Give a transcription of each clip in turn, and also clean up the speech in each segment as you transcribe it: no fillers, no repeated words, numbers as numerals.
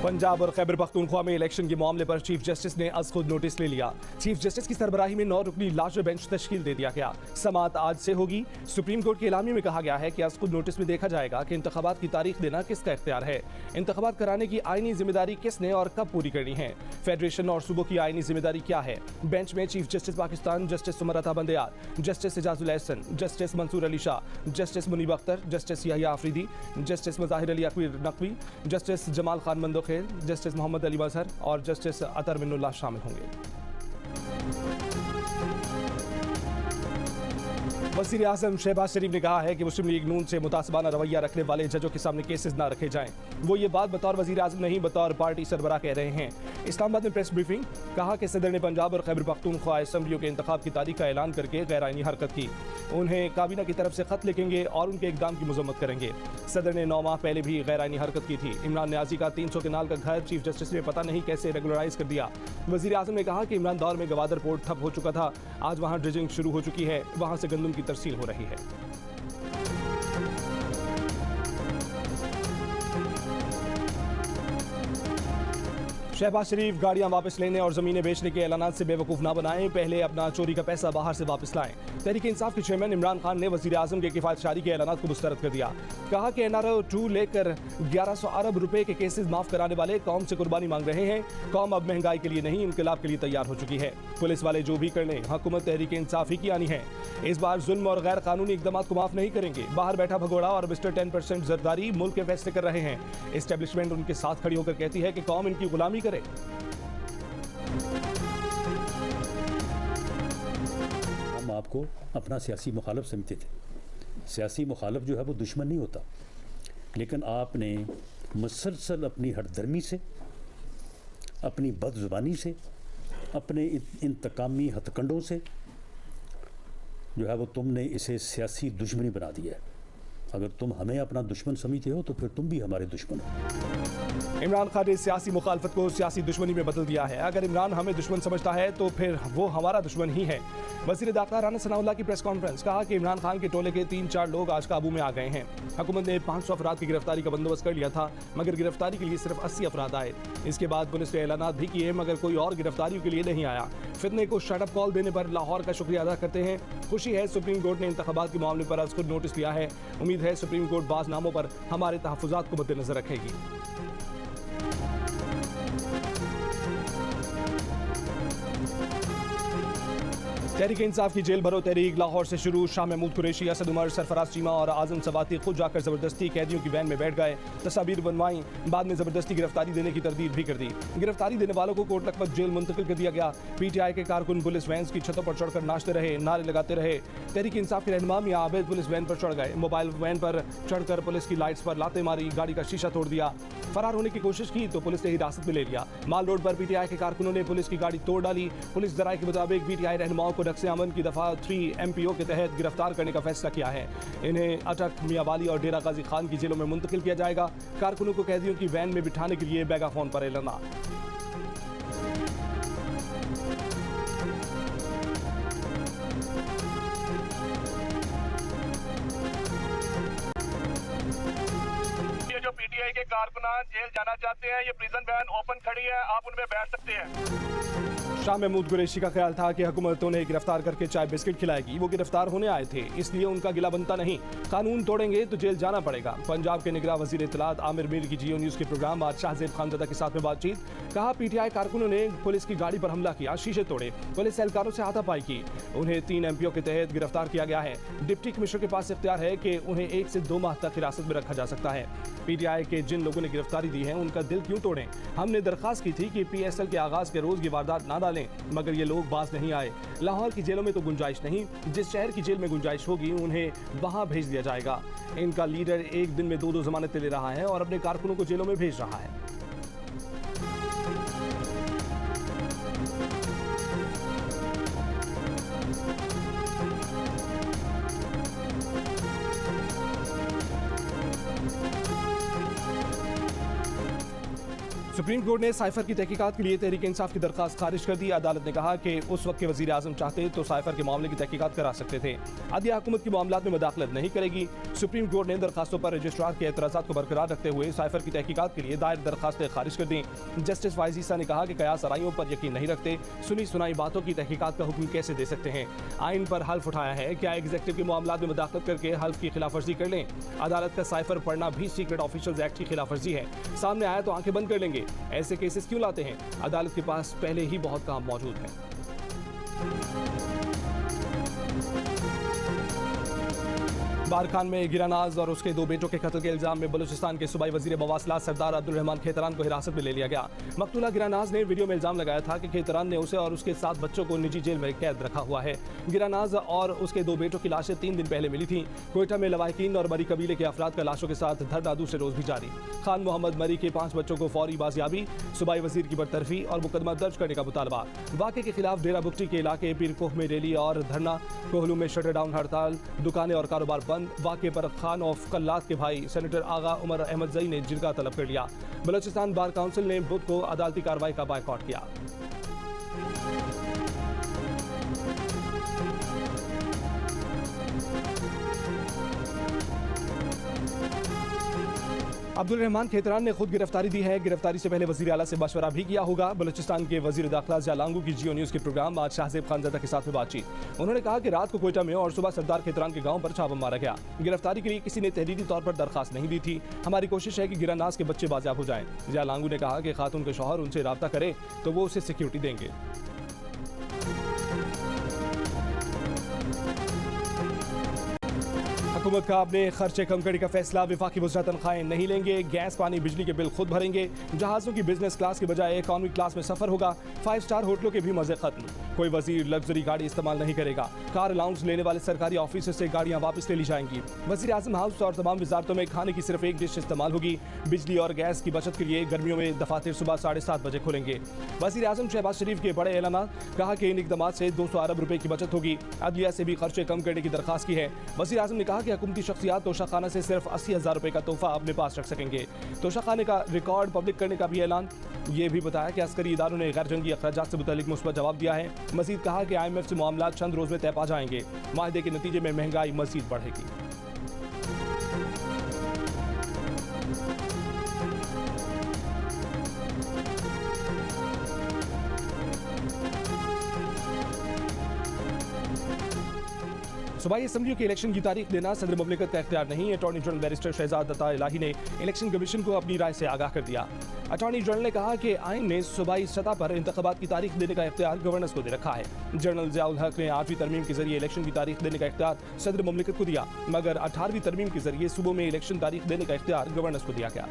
पंजाब और खैबर पख्तूनख्वा में इलेक्शन के मामले पर चीफ जस्टिस ने आज खुद नोटिस ले लिया। चीफ जस्टिस की सरबराही में 9 रुकनी लार्जर बेंच तश्कील दे दिया गया। समाअत आज से होगी। सुप्रीम कोर्ट के एलामिया में कहा गया है कि आज खुद नोटिस में देखा जाएगा कि इंतखाबात की तारीख देना किसका इख्तियार है, इंतखाबात कराने की आईनी जिम्मेदारी किसने और कब पूरी करनी है, फेडरेशन और सूबों की आईनी जिम्मेदारी क्या है। बेंच में chief justice Pakistan justice Umar Ata Bandial, justice Ijazul Ahsan, justice Mansoor Ali Shah, justice Munib Akhtar, justice Yahya Afridi, justice Mazahar Ali Naqvi, justice Jamal Khan Mandokhail, justice Mohammad Ali Mazhar और जस्टिस अतर मिन्नुल्लाह शामिल होंगे। वज़ीर आज़म शहबाज शरीफ ने कहा है कि मुस्लिम लीग नून से मुतासिबाना रवैया रखने वाले जजों के सामने केसेस ना रखे जाएं। वो ये बात बतौर वज़ीर आज़म नहीं बतौर पार्टी सरबराह कह रहे हैं। इस्लामाबाद में प्रेस ब्रीफिंग, कहा कि सदर ने पंजाब और खैबर पख्तूनख्वा असम्बलियों के इंतखाब की तारीख का ऐलान करके गैर आईनी हरकत की। उन्हें काबीना की तरफ से खत लिखेंगे और उनके इकदाम की मजम्मत करेंगे। सदर ने 9 माह पहले भी गैर आईनी हरकत की थी। इमरान न्याजी का 300 केनाल का घर चीफ जस्टिस ने पता नहीं कैसे रेगुलराइज कर दिया। वज़ीर आज़म ने कहा कि इमरान दौर में गवादर पोर्ट ठप हो चुका था, आज वहाँ ड्रेजिंग शुरू हो चुकी है, वहाँ से गंदम की तरसील हो रही है। शहबाज शरीफ गाड़ियां वापस लेने और ज़मीनें बेचने के ऐलानात से बेवकूफ़ ना बनाएं, पहले अपना चोरी का पैसा बाहर से वापस लाएं। तहरीक इंसाफ के चेयरमैन इमरान खान ने वज़ीर आज़म के किफ़ायतशारी के ऐलानात को मुस्तरद कर दिया। कहा कि NRO 2 लेकर 1100 अरब रुपए के केसेस माफ़ कराने वाले कौम से कुर्बानी मांग रहे हैं। कौम अब महंगाई के लिए नहीं, इनकलाब के लिए तैयार हो चुकी है। पुलिस वाले जो भी कर लें, हुकूमत तहरीक इंसाफ ही की आनी है। इस बार जुल्म और गैर कानूनी इक़दामात को माफ़ नहीं करेंगे। बाहर बैठा भगोड़ा और मिस्टर 10% जरदारी मुल्क के फैसले कर रहे हैं। एस्टेब्लिशमेंट उनके साथ खड़ी होकर कहती है कि कौम इनकी गुलामी करे। हम आपको अपना सियासी मुखालफ समझते थे। सियासी मुखालफ जो है वो दुश्मन नहीं होता, लेकिन आपने मुसलसल अपनी हठधर्मी से, अपनी बदजुबानी से, अपने इंतकामी हथकंडों से जो है वो तुमने इसे सियासी दुश्मनी बना दिया है। अगर तुम हमें अपना दुश्मन समझते हो तो फिर तुम भी हमारे दुश्मन हो। इमरान खान ने सियासी मुखालफत को सियासी दुश्मनी में बदल दिया है। अगर इमरान हमें दुश्मन समझता है तो फिर वो हमारा दुश्मन ही है। वज़ीर दाखिला राना सनाउल्लाह की प्रेस कॉन्फ्रेंस, कहा कि इमरान खान के टोले के 3-4 लोग आज काबू में आ गए हैं। हुकूमत ने 500 अफराद की गिरफ्तारी का बंदोबस्त कर लिया था, मगर गिरफ्तारी के लिए सिर्फ 80 अफराद आए। इसके बाद पुलिस ने ऐलानात भी किए, मगर कोई और गिरफ्तारियों के लिए नहीं आया। फितने को शटअप कॉल देने पर लाहौर का शुक्रिया अदा करते हैं। खुशी है सुप्रीम कोर्ट ने इंतखाबात के मामले पर आज खुद नोटिस लिया है। उम्मीद है सुप्रीम कोर्ट बाज़ नामों पर हमारे तहफ़्फ़ुज़ात को मद्देनज़र रखेगी। तहरीक इंसाफ की जेल भरो तहरीक लाहौर से शुरू। शाह महमूद कुरैशी, असद उमर, सरफराज चीमा और आज़म सवाती खुद जाकर ज़बरदस्ती कैदियों की वैन में बैठ गए, तस्वीर बनवाई, बाद में ज़बरदस्ती गिरफ्तारी देने की तरदीद भी कर दी। गिरफ्तारी देने वालों को कोट लखपत जेल मुंतकिल कर दिया गया। PTI के कारकुन पुलिस वैन की छतों पर चढ़कर नाचते रहे, नारे लगाते रहे। तहरीक इंसाफ के रहनुमा मियां आबिद पुलिस वैन पर चढ़ गए, मोबाइल वैन पर चढ़कर पुलिस की लाइट्स पर लाते मारी, गाड़ी का शीशा तोड़ दिया। फरार होने की कोशिश की तो पुलिस ने हिरासत में ले लिया। माल रोड पर PTI के कारकुनों ने पुलिस की गाड़ी तोड़ डाली। पुलिस जराये के मुताबिक PTI रहनुमाओं को नक्शे अमन की दफा 3 MPO के तहत गिरफ्तार करने का फैसला किया है। इन्हें अटक, मियावाली और डेरा गाजी खान की जेलों में मुंतकिल किया जाएगा। कारकुनों को कैदियों की वैन में बिठाने के लिए मेगाफोन पर ऐलान। जो PTI के कारकुनान जेल जाना चाहते हैं, ये प्रिजन वैन ओपन खड़ी है, आप उनमें बैठ सकते हैं। शाह महमूद कुरैशी का ख्याल था कि हुकूमत उन्हें गिरफ्तार करके चाय बिस्किट खिलाएगी। वो गिरफ्तार होने आए थे, इसलिए उनका गिला बनता नहीं। कानून तोड़ेंगे तो जेल जाना पड़ेगा। पंजाब के निगरान वज़ीर इत्तलात आमिर मीर की जियो न्यूज़ के प्रोग्राम आज शाहजेब खानज़दा के साथ में बातचीत, कहा PTI कारकुनों ने पुलिस की गाड़ी पर हमला किया, शीशे तोड़े, पुलिस एहलकारों से हाथापाई की। उन्हें 3 MPO के तहत गिरफ्तार किया गया है। डिप्टी कमिश्नर के पास इख्तियार है कि उन्हें 1 से 2 माह तक हिरासत में रखा जा सकता है। PTI के जिन लोगों ने गिरफ्तारी दी है उनका दिल क्यों तोड़ें। हमने दरख्वास्त की थी कि PSL के आगाज के रोज ये वारदात ना डालें, मगर ये लोग बाज नहीं आए। लाहौर की जेलों में तो गुंजाइश नहीं, जिस शहर की जेल में गुंजाइश होगी उन्हें वहां भेज दिया जाएगा। इनका लीडर एक दिन में 2-2 जमानतें ले रहा है और अपने कारकुनों को जेलों में भेज रहा है। सुप्रीम कोर्ट ने साइफर की तहकीकात के लिए तहरीक इंसाफ की दरखास्त खारिज कर दी। अदालत ने कहा कि उस वक्त के वजीर आजम चाहते तो साइफर के मामले की तहकीकात करा सकते थे। अदलिया हुकूमत की मामलात में मदाखलत नहीं करेगी। सुप्रीम कोर्ट ने दरखास्तों पर रजिस्ट्रार के एतराज़ात को बरकरार रखते हुए साइफर की तहकीकात के लिए दायर दरखास्तें खारिज कर दी। जस्टिस वाइज ईसा ने कहा कि कयास आराइयों पर यकीन नहीं रखते, सुनी सुनाई बातों की तहकीकात का हुक्म कैसे दे सकते हैं। आइन पर हल्फ उठाया है, क्या एग्जीक्यूटिव के मामलात में मदाखलत करके हल्फ की खिलाफ वर्जी कर लें। अदालत का साइफर पढ़ना भी सीक्रेट ऑफिसर्स एक्ट की खिलाफ वर्जी है। सामने आया तो आंखें बंद कर लेंगे। ऐसे केसेस क्यों लाते हैं? अदालत के पास पहले ही बहुत काम मौजूद है। बारखान में गिरानाज और उसके 2 बेटों के कत्ल के इल्जाम में बलूचिस्तान के सूबाई वजीर मवासलात सरदार अब्दुल रहमान खेतरान को हिरासत में ले लिया गया। मकतूला गिरानाज ने वीडियो में इल्जाम लगाया था कि खेतरान ने उसे और उसके 7 बच्चों को निजी जेल में कैद रखा हुआ है। गिरानाज और उसके 2 बेटों की लाशें 3 दिन पहले मिली थी। कोयटा में लवाहिकीन और मरी कबीले के अफराद का लाशों के साथ धरना दूसरे रोज भी जारी। खान मोहम्मद मरी के 5 बच्चों को फौरी बाजियाबी, सूबाई वजीर की बरतरफी और मुकदमा दर्ज करने का मुतालबा। वाक़े के खिलाफ डेरा बुगटी के इलाके पीरकोह में रैली और धरना, कोहलू में शटर डाउन हड़ताल, दुकानें और कारोबार बंद। वाक़े पर खान ऑफ कल्लात के भाई सेनेटर आगा उमर अहमद जई ने जिरगा तलब कर लिया। बलूचिस्तान बार काउंसिल ने बुध को अदालती कार्रवाई का बायकॉट किया। अब्दुल रहमान खेतरान ने खुद गिरफ्तारी दी है। गिरफ्तारी से पहले वजीर आला से मशवरा भी किया होगा। बलूचिस्तान के वजीर दाखिला जिया लांगू की जियो न्यूज़ के प्रोग्राम आज शाहजेब खानजादा के साथ में बातचीत। उन्होंने कहा कि रात को कोयटा में और सुबह सरदार खेतरान के गांव पर छापा मारा गया। गिरफ्तारी के लिए किसी ने तहरीरी तौर पर दरखास्त नहीं दी थी। हमारी कोशिश है कि गिरानाज के बच्चे बाजियाब हो जाएं। जिया लांगू ने कहा कि खातून के शौहर उनसे राब्ता करे तो वो उसे सिक्योरिटी देंगे। हुकूमत का अपने खर्चे कम करने का फैसला, विफाकी वज़रा तनख्वाहें नहीं लेंगे, गैस पानी बिजली के बिल खुद भरेंगे, जहाज़ों की बिजनेस क्लास के बजाय इकॉनमी क्लास में सफ़र होगा, 5 स्टार होटलों के भी मज़े खत्म, कोई वजीर लग्जरी गाड़ी इस्तेमाल नहीं करेगा, कार अलाउंस लेने वाले सरकारी ऑफिसर से गाड़ियाँ वापस ले ली जाएंगी, वज़ीर आज़म हाउस और तमाम वजारतों में खाने की सिर्फ एक डिश इस्तेमाल होगी, बिजली और गैस की बचत के लिए गर्मियों में दफातर सुबह 7:30 बजे खुलेंगे। वज़ीर आज़म शहबाज शरीफ के बड़े ऐलान, कहा कि इन इक़दाम से 200 अरब रुपए की बचत होगी। अदलिया से भी खर्चे कम करने की दरख्वास्त की है। वज़ीर आज़म ने कहा कि हुकूमती शख्सियात तोशाखाना से सिर्फ 80,000 रुपए का तोहफा अपने पास रख सकेंगे। तोशाखाने का रिकॉर्ड पब्लिक करने का भी ऐलान। ये भी बताया कि अस्करी इदारों ने गैर जंगी अखराजात से मुतालिक मुस्बत जवाब दिया है। मजीद कहा कि IMF से मामला चंद रोज में तय पा जाएंगे। माहदे के नतीजे में महंगाई मजीद बढ़ेगी। सूबाई असम्बलियों के इलेक्शन की तारीख देना सदर मुमलिकत का इख्तियार नहीं है। अटॉर्नी जनरल बैरिस्टर शहजाद अता इलाही ने इलेक्शन कमीशन को अपनी राय से आगाह कर दिया। अटॉर्नी जनरल ने कहा कि आइन ने सूबाई सतह पर इंतखाबात की तारीख देने का इख्तियार गवर्नर्स को दे रखा है। जनरल ज़ियाउल हक ने 8वीं तरमीम के जरिए इलेक्शन की तारीख देने का इख्तियार सदर मुमलिकत को दिया, मगर 18वीं तरमीम के जरिए सूबों में इलेक्शन तारीख देने का इख्तियार गवर्नर्स को दिया गया।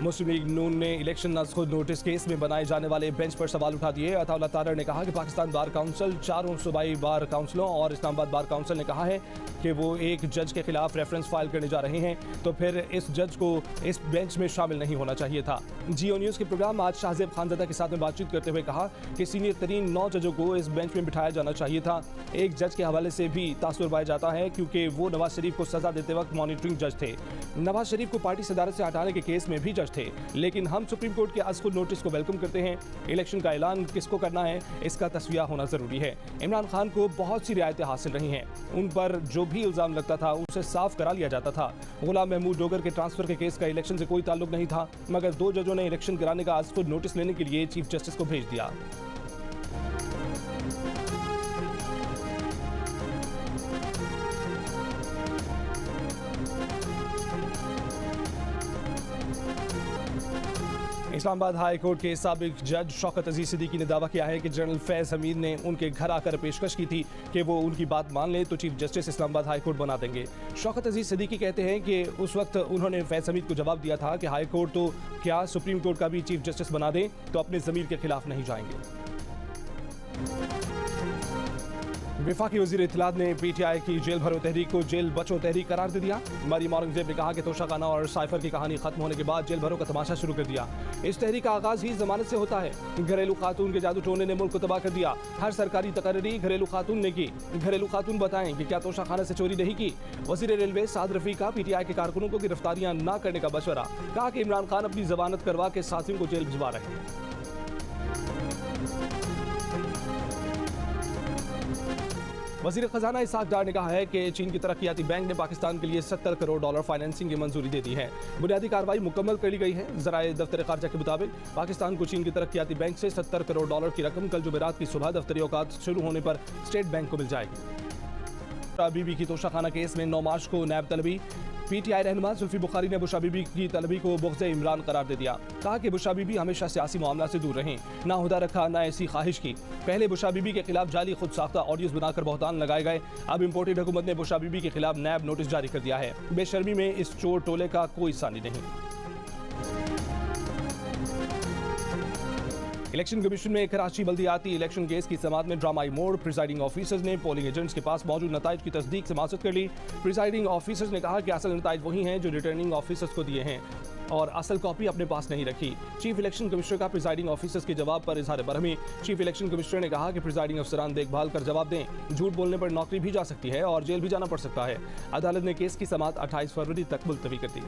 मुस्लिम लीग नून ने इलेक्शन नस्ख नोटिस केस में बनाए जाने वाले बेंच पर सवाल उठा दिए। अताउल्लाह तारर ने कहा कि पाकिस्तान बार काउंसिल, 4 सूबाई बार काउंसिलों और इस्लामाबाद बार काउंसिल ने कहा है कि वो एक जज के खिलाफ रेफरेंस फाइल करने जा रहे हैं, तो फिर इस जज को इस बेंच में शामिल नहीं होना चाहिए था। जियो न्यूज़ के प्रोग्राम आज शाहजेब खानजादा के साथ में बातचीत करते हुए कहा कि सीनियर तरीन 9 जजों को इस बेंच में बिठाया जाना चाहिए था। एक जज के हवाले से भी तासुर पाया जाता है क्योंकि वो नवाज शरीफ को सजा देते वक्त मॉनिटरिंग जज थे। नवाज शरीफ को पार्टी सदारत से हटाने के केस में भी जज थे, लेकिन हम सुप्रीम कोर्ट के अज़ नोटिस को वेलकम करते हैं। इलेक्शन का ऐलान किसको करना है इसका तस्वीर होना जरूरी है। इमरान खान को बहुत सी रियायतें हासिल रही हैं, उन पर जो भी इल्जाम लगता था उसे साफ करा लिया जाता था। गुलाम महमूद डोगर के ट्रांसफर के केस का इलेक्शन से कोई ताल्लुक नहीं था, मगर 2 जजों ने इलेक्शन कराने का अज़ नोटिस लेने के लिए चीफ जस्टिस को भेज दिया। इस्लामाबाद हाई कोर्ट के साबिक जज शौकत अजीज सिद्दीकी ने दावा किया है कि जनरल फैज़ हमीद ने उनके घर आकर पेशकश की थी कि वो उनकी बात मान लें तो chief justice Islamabad high court बना देंगे। शौकत अजीज सिद्दीकी कहते हैं कि उस वक्त उन्होंने फैज़ हमीद को जवाब दिया था कि हाई कोर्ट तो क्या सुप्रीम कोर्ट का भी चीफ जस्टिस बना दें तो अपने ज़मीर के खिलाफ नहीं जाएंगे। वफाकी वज़ीर इत्तलात ने PTI की जेल भरो तहरीक को जेल बचो तहरीक करार दे दिया। मरियम औरंगजेब ने कहा कि तोशाखाना और साइफर की कहानी खत्म होने के बाद जेल भरो का तमाशा शुरू कर दिया। इस तहरीक का आगाज ही जमानत से होता है। घरेलू खातून के जादू टोने ने मुल्क को तबाह कर दिया। हर सरकारी तकर्री घरेलू खातून ने की। घरेलू खातून बताएं कि क्या तोशाखाना से चोरी नहीं की। वज़ीर रेलवे साद रफीक का PTI के कारकुनों को गिरफ्तारियां न करने का मशवरा। कहा कि इमरान खान अपनी जमानत करवा के साथियों को जेल भिजवा रहे हैं। वज़ीर खजाना इसाक डार ने कहा है कि चीन की तरक्याती बैंक ने पाकिस्तान के लिए $70 करोड़ फाइनेंसिंग की मंजूरी दे दी है। बुनियादी कार्रवाई मुकम्मल कर ली गई है। ज़राए दफ्तर खारजा के मुताबिक पाकिस्तान को चीन की तरक्याती बैंक से $70 करोड़ की रकम कल जुमेरात की सुबह दफ्तरी औकात शुरू होने पर स्टेट बैंक को मिल जाएगी। बीबी की तोशाखाना केस में 9 मार्च को नैब तलबी। PTI रहनुमा जुल्फी बुखारी ने बुशरा बीबी की तलबी को बुग़्ज़ इमरान करार दे दिया। कहा कि बुशरा बीबी हमेशा सियासी मामला से दूर रहें, ना हुदा रखा ना ऐसी ख्वाहिश की। पहले बुशरा बीबी के खिलाफ जाली खुद साख्ता ऑडियोज बनाकर बहतान लगाए गए। अब इम्पोर्टेड हुकूमत ने बुशरा बीबी के खिलाफ नैब नोटिस जारी कर दिया है। बेशर्मी में इस चोर टोले का कोई सानी नहीं। इलेक्शन कमीशन में कराची बल्दियाती इलेक्शन केस की समाअत में ड्रामाई मोड़। प्रिजाइडिंग ऑफिसर्स ने पोलिंग एजेंट्स के पास मौजूद नताइज की तस्दीक से मासूद कर ली। प्रिजाइडिंग ऑफिसर्स ने कहा कि असल नताइज वही हैं जो रिटर्निंग ऑफिसर्स को दिए हैं और असल कॉपी अपने पास नहीं रखी। चीफ इलेक्शन कमिश्नर का प्रिजाइडिंग ऑफिसर्स के जवाब पर इजहार बरहमी। चीफ इलेक्शन कमिश्नर ने कहा कि प्रिजाइडिंग अफसरान देखभाल कर जवाब दें। झूठ बोलने पर नौकरी भी जा सकती है और जेल भी जाना पड़ सकता है। अदालत ने केस की समाअत 28 फरवरी तक मुलतवी कर दी।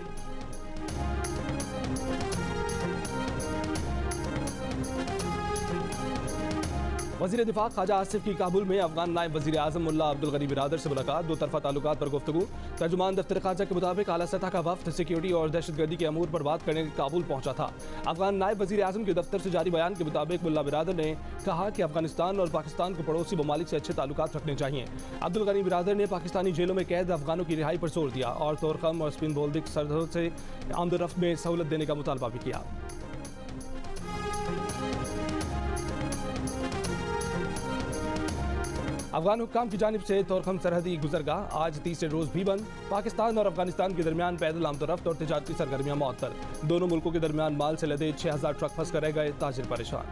वज़ीर दिफा ख्वाजा आसिफ की काबुल में अफगान नायब वज़ीर आज़म मुल्ला अब्दुल गनी बिरादर से मुलाकात। दो तरफा ताल्लुकात पर गुफ्तगू। तर्जुमान दफ्तर ख्वाजा के मुताबिक आला सतह का वफ्द सिक्योरिटी और दहशतगर्दी के अमूर पर बात करने काबुल पहुंचा था। अफगान नायब वज़ीर आज़म के दफ्तर से जारी बयान के मुताबिक मुल्ला बिरादर ने कहा कि अफगानिस्तान और पाकिस्तान को पड़ोसी ममालिक से अच्छे ताल्लुकात रखने चाहिए। अब्दुल गनी बिरादर ने पाकिस्तानी जेलों में कैद अफगानों की रिहाई पर जोर दिया और तोरखम और स्पिन बोल्दिक सरहद से आमदोरफ्त में सहूलत देने का मुतालबा भी किया। अफगान हुक्काम की जानिब से तोरखम सरहदी गुजरगाह आज तीसरे रोज भी बंद। पाकिस्तान और अफगानिस्तान के दरमियान पैदल आमदोरफ्त और तिजारती सरगर्मियां मअतल। दोनों मुल्कों के दरमियान माल से लदे 6000 ट्रक फंस कर रह गए, ताजिर परेशान।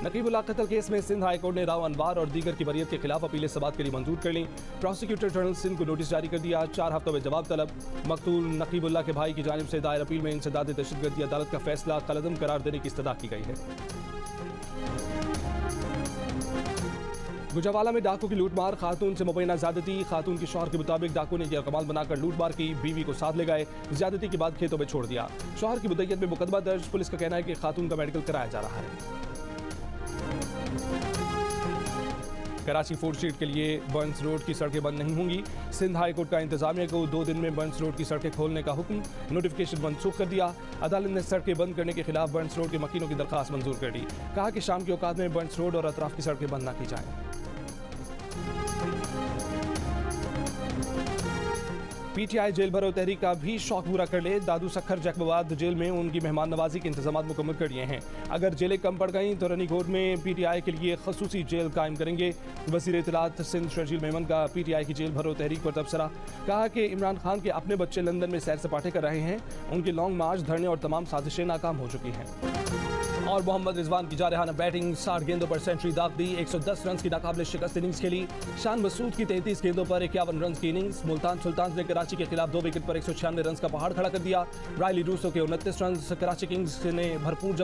नकीबुल्लाह कत्ल केस में सिंध हाई कोर्ट ने राव अनवार और दीगर की बरियत के खिलाफ अपील समाअत के लिए मंजूर कर ली। प्रोसिक्यूटर जनरल सिंध को नोटिस जारी कर दिया। 4 हफ्तों में जवाब तलब। मकतूल नकीबुल्लाह के भाई की जानिब से दायर अपील में इंसदाद दहशतगर्दी अदालत का फैसला कलअदम करार देने की इस्तदा की गई है। गुजरावाला में डाकू की लूटमार। खातून से मुबैना ज्यादती। खातून के शौहर के मुताबिक डाकू ने कमाल बनाकर लूटमार की। बीवी को साथ ले गए। ज्यादती के बाद खेतों में छोड़ दिया। शौहर की मुद्दत में मुकदमा दर्ज। पुलिस का कहना है कि खातून का मेडिकल कराया जा रहा है। कराची फोर्ट स्ट्रीट के लिए बर्न्स रोड की सड़कें बंद नहीं होंगी। सिंध हाई कोर्ट का इंतजामिया को 2 दिन में बर्न्स रोड की सड़कें खोलने का हुक्म। नोटिफिकेशन मनसूख कर दिया। अदालत ने सड़कें बंद करने के खिलाफ बर्न्स रोड के मकीनों की दरखास्त मंजूर कर दी। कहा कि शाम के औकात में बर्न्स रोड और अतराफ की सड़कें बंद न की जाएं। PTI जेल भरो तहरीक का भी शौक पूरा कर ले। दादू सखर जैकबाबाद जेल में उनकी मेहमान नवाजी के इंतजाम मुकम्मल कर लिए हैं। अगर जेलें कम पड़ गईं तो रनीकोट में PTI के लिए खसूसी जेल कायम करेंगे। वज़ीर इत्तलात सिंध शर्जील मेमन का PTI की जेल भरो तहरीक पर तबसरा। कहा कि इमरान खान के अपने बच्चे लंदन में सैर सपाटे कर रहे हैं। उनके लॉन्ग मार्च, धरने और तमाम साजिशें नाकाम हो चुकी हैं। और मोहम्मद रिजवान की जारहाना बैटिंग। 60 गेंदों पर सेंचुरी दाग दी। 110 रन की नाकाबिले शिकस्त इनिंग्स खेली। शान मसूद की 33 गेंदों पर 51 रन की इनिंग्स। मुल्तान सुल्तान ने कराची के खिलाफ 2 विकेट पर 196 रन का पहाड़ खड़ा कर दिया। रायली रूसो के 29 रन। कराची किंग्स ने भरपूर